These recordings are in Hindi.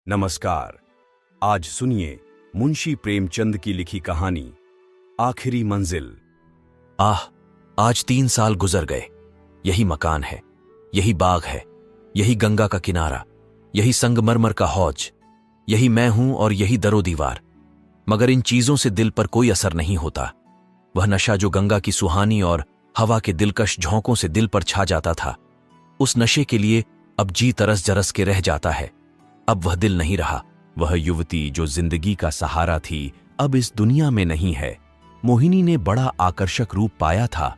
नमस्कार। आज सुनिए मुंशी प्रेमचंद की लिखी कहानी आखिरी मंजिल। आज 3 साल गुजर गए। यही मकान है, यही बाग है, यही गंगा का किनारा, यही संगमरमर का हौज, यही मैं हूं और यही दरो दीवार। मगर इन चीजों से दिल पर कोई असर नहीं होता। वह नशा जो गंगा की सुहानी और हवा के दिलकश झोंकों से दिल पर छा जाता था, उस नशे के लिए अब जी तरस जरस के रह जाता है। अब वह दिल नहीं रहा। वह युवती जो जिंदगी का सहारा थी, अब इस दुनिया में नहीं है। मोहिनी ने बड़ा आकर्षक रूप पाया था।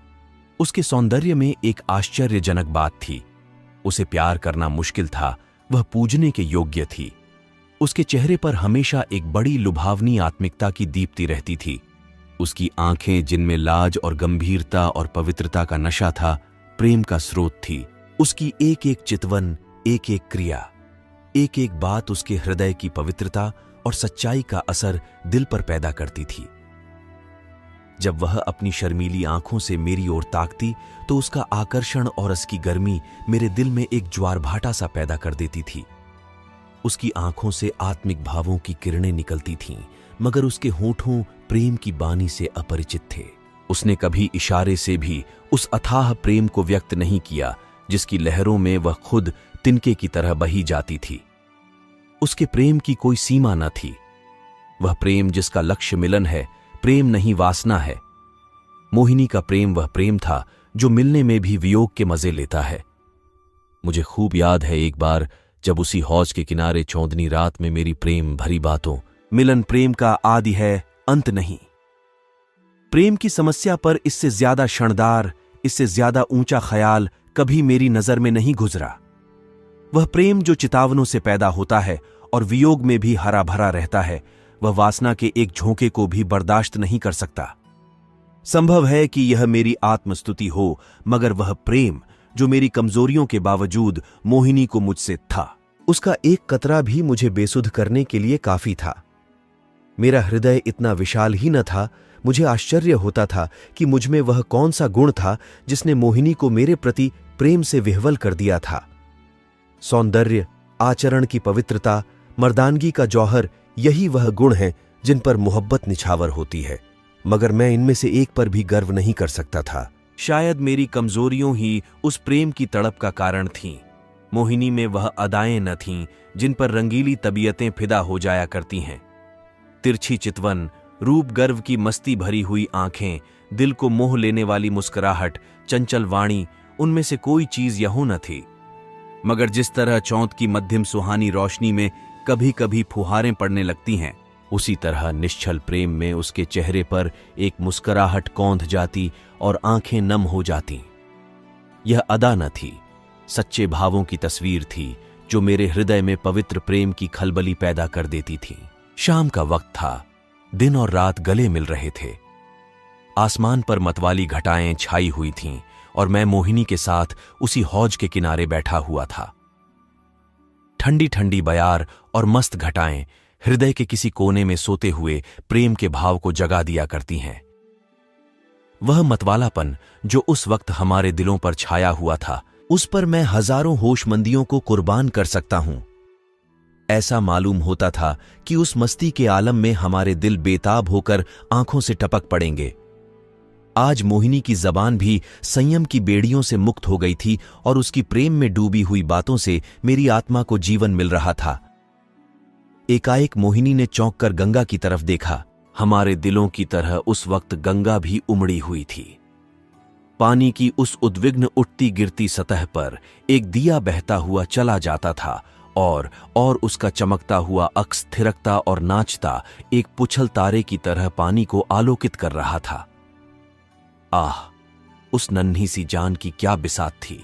उसके सौंदर्य में एक आश्चर्यजनक बात थी। उसे प्यार करना मुश्किल था, वह पूजने के योग्य थी। उसके चेहरे पर हमेशा एक बड़ी लुभावनी आत्मिकता की दीप्ति रहती थी। उसकी आंखें, जिनमें लाज और गंभीरता और पवित्रता का नशा था, प्रेम का स्रोत थी। उसकी एक एक चितवन, एक एक क्रिया, एक एक बात उसके हृदय की पवित्रता और सच्चाई का असर दिल पर पैदा करती थी। जब वह अपनी शर्मीली आंखों से मेरी ओर ताकती तो उसका आकर्षण और उसकी गर्मी मेरे दिल में एक ज्वारभाटा सा पैदा कर देती थी। उसकी आंखों से आत्मिक भावों की किरणें निकलती थीं, मगर उसके होठों प्रेम की बानी से अपरिचित थे। उसने कभी इशारे से भी उस अथाह प्रेम को व्यक्त नहीं किया जिसकी लहरों में वह खुद तिनके की तरह बही जाती थी। उसके प्रेम की कोई सीमा न थी। वह प्रेम जिसका लक्ष्य मिलन है, प्रेम नहीं वासना है। मोहिनी का प्रेम वह प्रेम था जो मिलने में भी वियोग के मजे लेता है। मुझे खूब याद है एक बार जब उसी हौज के किनारे चौंदनी रात में मेरी प्रेम भरी बातों, मिलन प्रेम का आदि है, अंत नहीं। प्रेम की समस्या पर इससे ज्यादा क्षणदार, इससे ज्यादा ऊंचा ख्याल कभी मेरी नजर में नहीं गुजरा। वह प्रेम जो चितावनों से पैदा होता है और वियोग में भी हरा भरा रहता है, वह वासना के एक झोंके को भी बर्दाश्त नहीं कर सकता। संभव है कि यह मेरी आत्मस्तुति हो, मगर वह प्रेम जो मेरी कमजोरियों के बावजूद मोहिनी को मुझसे था, उसका एक कतरा भी मुझे बेसुध करने के लिए काफी था। मेरा हृदय इतना विशाल ही न था। मुझे आश्चर्य होता था कि मुझमें वह कौन सा गुण था जिसने मोहिनी को मेरे प्रति प्रेम से विह्वल कर दिया था। सौंदर्य, आचरण की पवित्रता, मर्दानगी का जौहर, यही वह गुण हैं जिन पर मोहब्बत निछावर होती है, मगर मैं इनमें से एक पर भी गर्व नहीं कर सकता था। शायद मेरी कमजोरियों ही उस प्रेम की तड़प का कारण थीं। मोहिनी में वह अदाएं न थीं जिन पर रंगीली तबीयतें फिदा हो जाया करती हैं। तिरछी चितवन, रूप गर्व की मस्ती भरी हुई आंखें, दिल को मोह लेने वाली मुस्कुराहट, चंचल वाणी, उनमें से कोई चीज यहों न थी। मगर जिस तरह चौंत की मध्यम सुहानी रोशनी में कभी कभी फुहारें पड़ने लगती हैं, उसी तरह निश्चल प्रेम में उसके चेहरे पर एक मुस्कुराहट कौंध जाती और आंखें नम हो जाती। यह अदा न थी, सच्चे भावों की तस्वीर थी जो मेरे हृदय में पवित्र प्रेम की खलबली पैदा कर देती थी। शाम का वक्त था, दिन और रात गले मिल रहे थे। आसमान पर मतवाली घटाएं छाई हुई थीं और मैं मोहिनी के साथ उसी हौज के किनारे बैठा हुआ था। ठंडी ठंडी बयार और मस्त घटाएं हृदय के किसी कोने में सोते हुए प्रेम के भाव को जगा दिया करती हैं। वह मतवालापन जो उस वक्त हमारे दिलों पर छाया हुआ था, उस पर मैं हजारों होशमंदियों को कुर्बान कर सकता हूं। ऐसा मालूम होता था कि उस मस्ती के आलम में हमारे दिल बेताब होकर आंखों से टपक पड़ेंगे। आज मोहिनी की जबान भी संयम की बेड़ियों से मुक्त हो गई थी और उसकी प्रेम में डूबी हुई बातों से मेरी आत्मा को जीवन मिल रहा था। एकाएक मोहिनी ने चौंक कर गंगा की तरफ देखा। हमारे दिलों की तरह उस वक्त गंगा भी उमड़ी हुई थी। पानी की उस उद्विग्न उठती गिरती सतह पर एक दिया बहता हुआ चला जाता था और उसका चमकता हुआ अक्स थिरकता और नाचता एक पुछल तारे की तरह पानी को आलोकित कर रहा था। आह, उस नन्ही सी जान की क्या बिसात थी।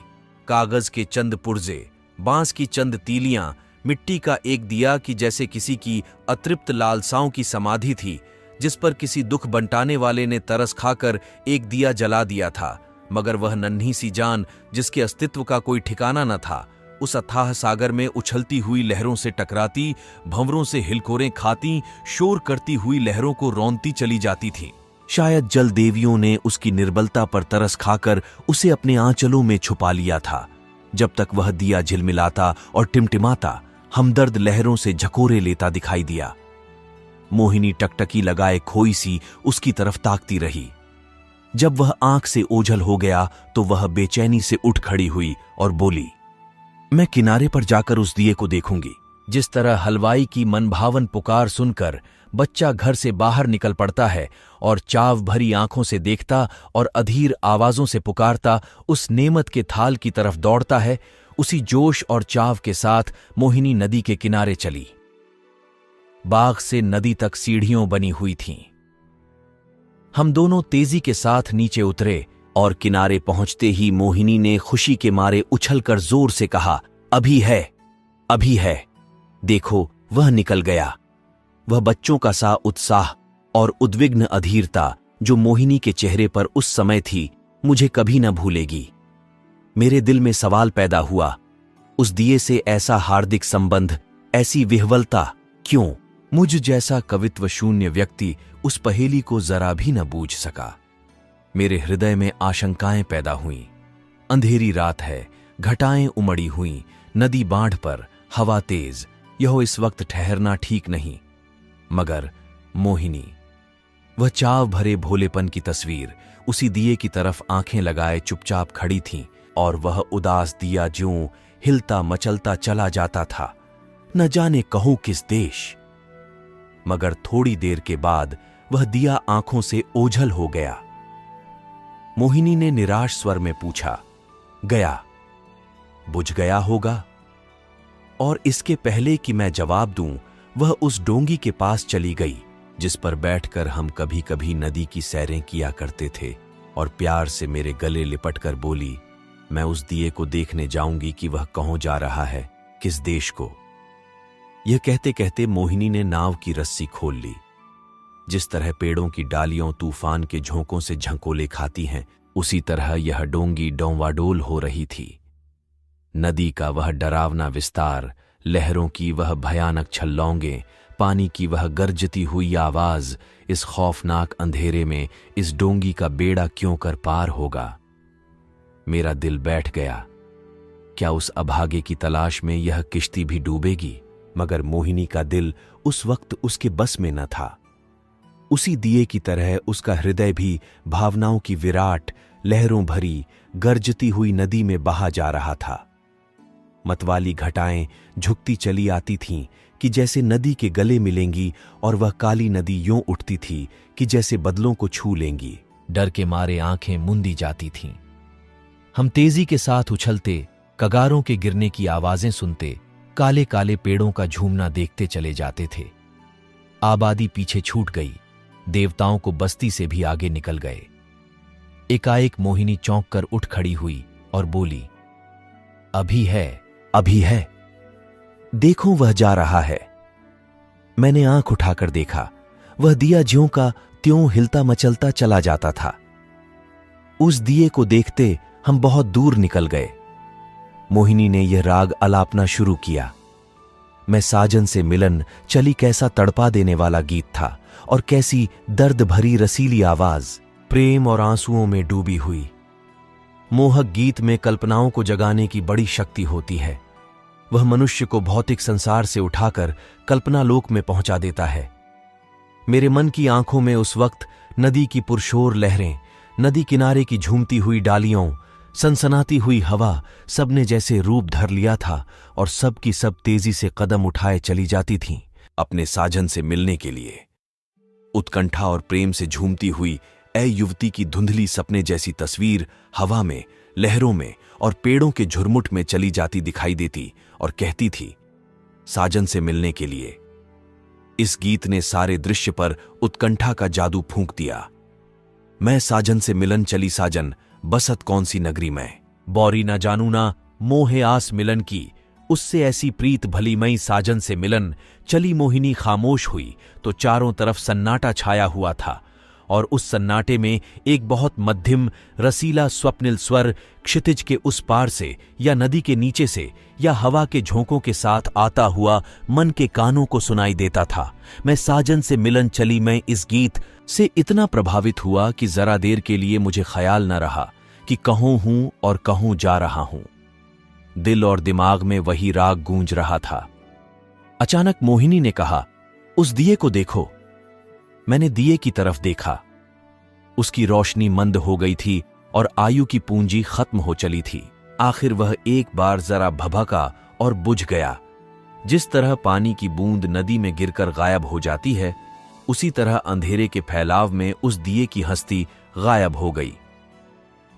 कागज के चंद पुर्जे, बांस की चंद तीलियां, मिट्टी का एक दिया कि जैसे किसी की अतृप्त लालसाओं की समाधि थी जिस पर किसी दुख बंटाने वाले ने तरस खाकर एक दिया जला दिया था। मगर वह नन्ही सी जान जिसके अस्तित्व का कोई ठिकाना न था, उस अथाह सागर में उछलती हुई लहरों से टकराती, भंवरों से हिलकोरें खाती, शोर करती हुई लहरों को रौंदती चली जाती थी। शायद जल देवियों ने उसकी निर्बलता पर तरस खाकर उसे अपने आंचलों में छुपा लिया था। जब तक वह दिया झिलमिलाता और टिमटिमाता, हमदर्द लहरों से झकोरे लेता दिखाई दिया। मोहिनी टकटकी लगाए खोई सी उसकी तरफ ताकती रही। जब वह आंख से ओझल हो गया तो वह बेचैनी से उठ खड़ी हुई और बोली, मैं किनारे पर जाकर उस दिए को देखूंगी। जिस तरह हलवाई की मनभावन पुकार सुनकर बच्चा घर से बाहर निकल पड़ता है और चाव भरी आंखों से देखता और अधीर आवाजों से पुकारता उस नेमत के थाल की तरफ दौड़ता है, उसी जोश और चाव के साथ मोहिनी नदी के किनारे चली। बाग से नदी तक सीढ़ियों बनी हुई थीं। हम दोनों तेजी के साथ नीचे उतरे और किनारे पहुंचते ही मोहिनी ने खुशी के मारे उछलकर जोर से कहा, अभी है, अभी है, देखो वह निकल गया। वह बच्चों का सा उत्साह और उद्विग्न अधीरता जो मोहिनी के चेहरे पर उस समय थी, मुझे कभी न भूलेगी। मेरे दिल में सवाल पैदा हुआ, उस दिए से ऐसा हार्दिक संबंध, ऐसी विह्वलता क्यों? मुझ जैसा कवित्व शून्य व्यक्ति उस पहेली को जरा भी न बूझ सका। मेरे हृदय में आशंकाएं पैदा हुईं। अंधेरी रात है, घटाएं उमड़ी हुईं, नदी बाढ़ पर, हवा तेज, यह इस वक्त ठहरना ठीक नहीं। मगर मोहिनी, वह चाव भरे भोलेपन की तस्वीर, उसी दिए की तरफ आंखें लगाए चुपचाप खड़ी थी और वह उदास दिया ज्यों हिलता मचलता चला जाता था, न जाने कहूं किस देश। मगर थोड़ी देर के बाद वह दिया आंखों से ओझल हो गया। मोहिनी ने निराश स्वर में पूछा, गया? बुझ गया होगा। और इसके पहले कि मैं जवाब दूं, वह उस डोंगी के पास चली गई जिस पर बैठकर हम कभी कभी नदी की सैरें किया करते थे, और प्यार से मेरे गले लिपटकर बोली, मैं उस दिए को देखने जाऊंगी कि वह कहाँ जा रहा है, किस देश को। यह कहते कहते मोहिनी ने नाव की रस्सी खोल ली। जिस तरह पेड़ों की डालियों तूफान के झोंकों से झंकोले खाती हैं, उसी तरह यह डोंगी डौंवाडोल हो रही थी। नदी का वह डरावना विस्तार, लहरों की वह भयानक छल्लौंगे, पानी की वह गरजती हुई आवाज, इस खौफनाक अंधेरे में इस डोंगी का बेड़ा क्यों कर पार होगा? मेरा दिल बैठ गया। क्या उस अभागे की तलाश में यह किश्ती भी डूबेगी? मगर मोहिनी का दिल उस वक्त उसके बस में न था। उसी दिए की तरह उसका हृदय भी भावनाओं की विराट, लहरों भरी, गरजती हुई नदी में बहा जा रहा था। मतवाली घटाएं झुकती चली आती थीं कि जैसे नदी के गले मिलेंगी, और वह काली नदी यूं उठती थी कि जैसे बदलों को छू लेंगी। डर के मारे आंखें मुंदी जाती थीं। हम तेजी के साथ उछलते, कगारों के गिरने की आवाजें सुनते, काले काले पेड़ों का झूमना देखते चले जाते थे। आबादी पीछे छूट गई, देवताओं को बस्ती से भी आगे निकल गए। एकाएक मोहिनी चौंक कर उठ खड़ी हुई और बोली, अभी है, अभी है, देखो वह जा रहा है। मैंने आंख उठाकर देखा, वह दिया ज्यों का त्यों हिलता मचलता चला जाता था। उस दिए को देखते हम बहुत दूर निकल गए। मोहिनी ने यह राग अलापना शुरू किया। मैं साजन से मिलन चली कैसा तड़पा देने वाला गीत था, और कैसी दर्द भरी रसीली आवाज, प्रेम और आंसुओं में डूबी हुई। मोहक गीत में कल्पनाओं को जगाने की बड़ी शक्ति होती है। वह मनुष्य को भौतिक संसार से उठाकर कल्पना लोक में पहुंचा देता है। मेरे मन की आंखों में उस वक्त नदी की पुरशोर लहरें, नदी किनारे की झूमती हुई डालियों, सनसनाती हुई हवा, सबने जैसे रूप धर लिया था, और सब की सब तेजी से कदम उठाए चली जाती थीं अपने साजन से मिलने के लिए। उत्कंठा और प्रेम से झूमती हुई ऐ युवती की धुंधली सपने जैसी तस्वीर हवा में, लहरों में और पेड़ों के झुरमुट में चली जाती दिखाई देती और कहती थी, साजन से मिलने के लिए। इस गीत ने सारे दृश्य पर उत्कंठा का जादू फूंक दिया। मैं साजन से मिलन चली साजन, बसत कौन सी नगरी में, बौरी न जानू ना मोहे आस मिलन की, उससे ऐसी प्रीत भली मई साजन से मिलन। चली मोहिनी खामोश हुई तो चारों तरफ सन्नाटा छाया हुआ था, और उस सन्नाटे में एक बहुत मध्यम रसीला स्वप्निल स्वर क्षितिज के उस पार से, या नदी के नीचे से, या हवा के झोंकों के साथ आता हुआ मन के कानों को सुनाई देता था। मैं साजन से मिलन चली मैं इस गीत से इतना प्रभावित हुआ कि जरा देर के लिए मुझे ख्याल न रहा कि कहूं हूं और कहूं जा रहा हूं। दिल और दिमाग में वही राग गूंज रहा था। अचानक मोहिनी ने कहा, उस दिए को देखो। मैंने दिए की तरफ देखा। उसकी रोशनी मंद हो गई थी और आयु की पूंजी खत्म हो चली थी। आखिर वह एक बार जरा भभका और बुझ गया। जिस तरह पानी की बूंद नदी में गिरकर गायब हो जाती है, उसी तरह अंधेरे के फैलाव में उस दिए की हस्ती गायब हो गई।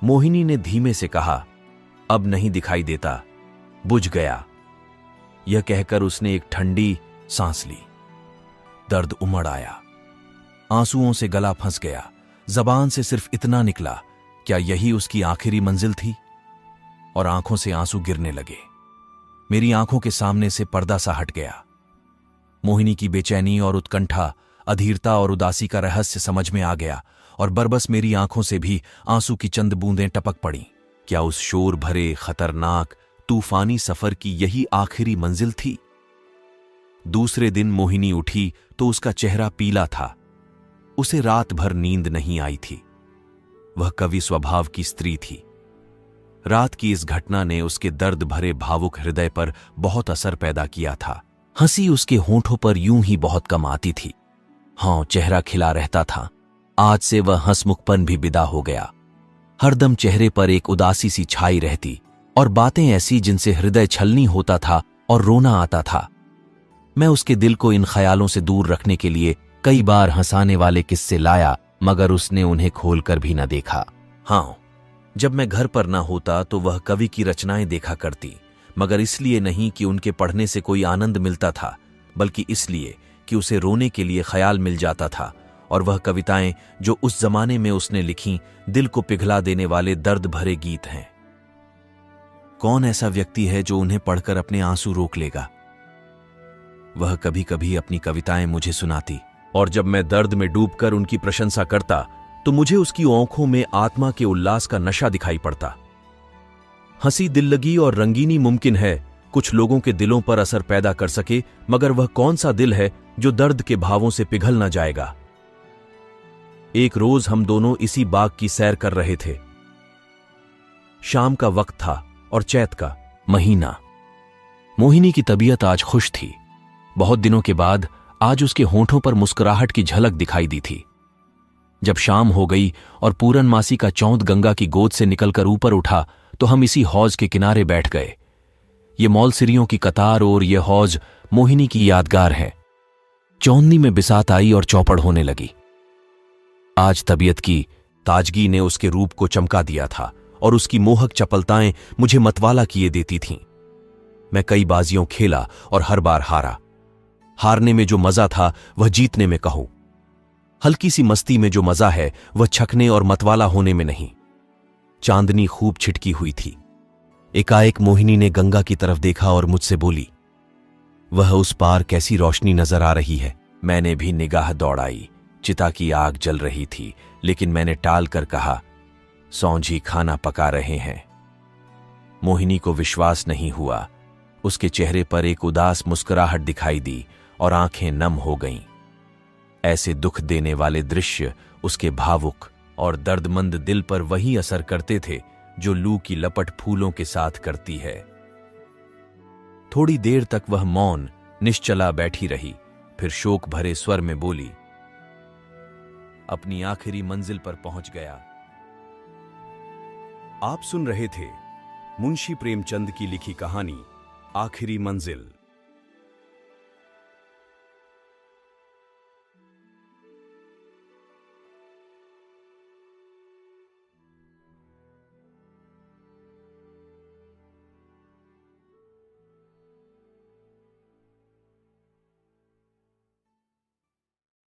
मोहिनी ने धीमे से कहा, अब नहीं दिखाई देता, बुझ गया। यह कहकर उसने एक ठंडी सांस ली। दर्द उमड़ आया, आंसुओं से गला फंस गया। जबान से सिर्फ इतना निकला, क्या यही उसकी आखिरी मंजिल थी? और आंखों से आंसू गिरने लगे। मेरी आंखों के सामने से पर्दा सा हट गया। मोहिनी की बेचैनी और उत्कंठा, अधीरता और उदासी का रहस्य समझ में आ गया और बरबस मेरी आंखों से भी आंसू की चंद बूंदें टपक पड़ी। क्या उस शोर भरे, खतरनाक, तूफानी सफर की यही आखिरी मंजिल थी? दूसरे दिन मोहिनी उठी तो उसका चेहरा पीला था। उसे रात भर नींद नहीं आई थी। वह कवि स्वभाव की स्त्री थी। रात की इस घटना ने उसके दर्द भरे भावुक हृदय पर बहुत असर पैदा किया था। हंसी उसके होंठों पर यूं ही बहुत कम आती थी। हाँ, चेहरा खिला रहता था। आज से वह हंसमुखपन भी विदा हो गया। हरदम चेहरे पर एक उदासी सी छाई रहती और बातें ऐसी जिनसे हृदय छलनी होता था और रोना आता था। मैं उसके दिल को इन ख्यालों से दूर रखने के लिए कई बार हंसाने वाले किस्से लाया, मगर उसने उन्हें खोलकर भी न देखा। हाँ, जब मैं घर पर न होता तो वह कवि की रचनाएं देखा करती, मगर इसलिए नहीं कि उनके पढ़ने से कोई आनंद मिलता था, बल्कि इसलिए कि उसे रोने के लिए ख्याल मिल जाता था। और वह कविताएं जो उस जमाने में उसने लिखीं, दिल को पिघला देने वाले दर्द भरे गीत हैं। कौन ऐसा व्यक्ति है जो उन्हें पढ़कर अपने आंसू रोक लेगा? वह कभी कभी अपनी कविताएं मुझे सुनाती और जब मैं दर्द में डूबकर उनकी प्रशंसा करता तो मुझे उसकी आंखों में आत्मा के उल्लास का नशा दिखाई पड़ता। हंसी, दिल्लगी और रंगीनी मुमकिन है कुछ लोगों के दिलों पर असर पैदा कर सके, मगर वह कौन सा दिल है जो दर्द के भावों से पिघल न जाएगा? एक रोज हम दोनों इसी बाग की सैर कर रहे थे। शाम का वक्त था और चैत का महीना। मोहिनी की तबीयत आज खुश थी। बहुत दिनों के बाद आज उसके होंठों पर मुस्कुराहट की झलक दिखाई दी थी। जब शाम हो गई और पूरन मासी का चौंद गंगा की गोद से निकलकर ऊपर उठा तो हम इसी हौज के किनारे बैठ गए। ये मौलसिरियों की कतार और यह हौज मोहिनी की यादगार है। चौंदनी में बिसात आई और चौपड़ होने लगी। आज तबीयत की ताजगी ने उसके रूप को चमका दिया था और उसकी मोहक चपलताएं मुझे मतवाला किए देती थीं। मैं कई बाजियों खेला और हर बार हारा। हारने में जो मजा था वह जीतने में कहूं। हल्की सी मस्ती में जो मजा है वह छकने और मतवाला होने में नहीं। चांदनी खूब छिटकी हुई थी। एकाएक मोहिनी ने गंगा की तरफ देखा और मुझसे बोली, वह उस पार कैसी रोशनी नजर आ रही है। मैंने भी निगाह दौड़ाई। चिता की आग जल रही थी, लेकिन मैंने टाल कर कहा, सौंझी खाना पका रहे हैं। मोहिनी को विश्वास नहीं हुआ। उसके चेहरे पर एक उदास मुस्कुराहट दिखाई दी और आंखें नम हो गईं। ऐसे दुख देने वाले दृश्य उसके भावुक और दर्दमंद दिल पर वही असर करते थे जो लू की लपट फूलों के साथ करती है। थोड़ी देर तक वह मौन निश्चला बैठी रही, फिर शोक भरे स्वर में बोली, अपनी आखिरी मंजिल पर पहुंच गया। आप सुन रहे थे मुंशी प्रेमचंद की लिखी कहानी आखिरी मंजिल।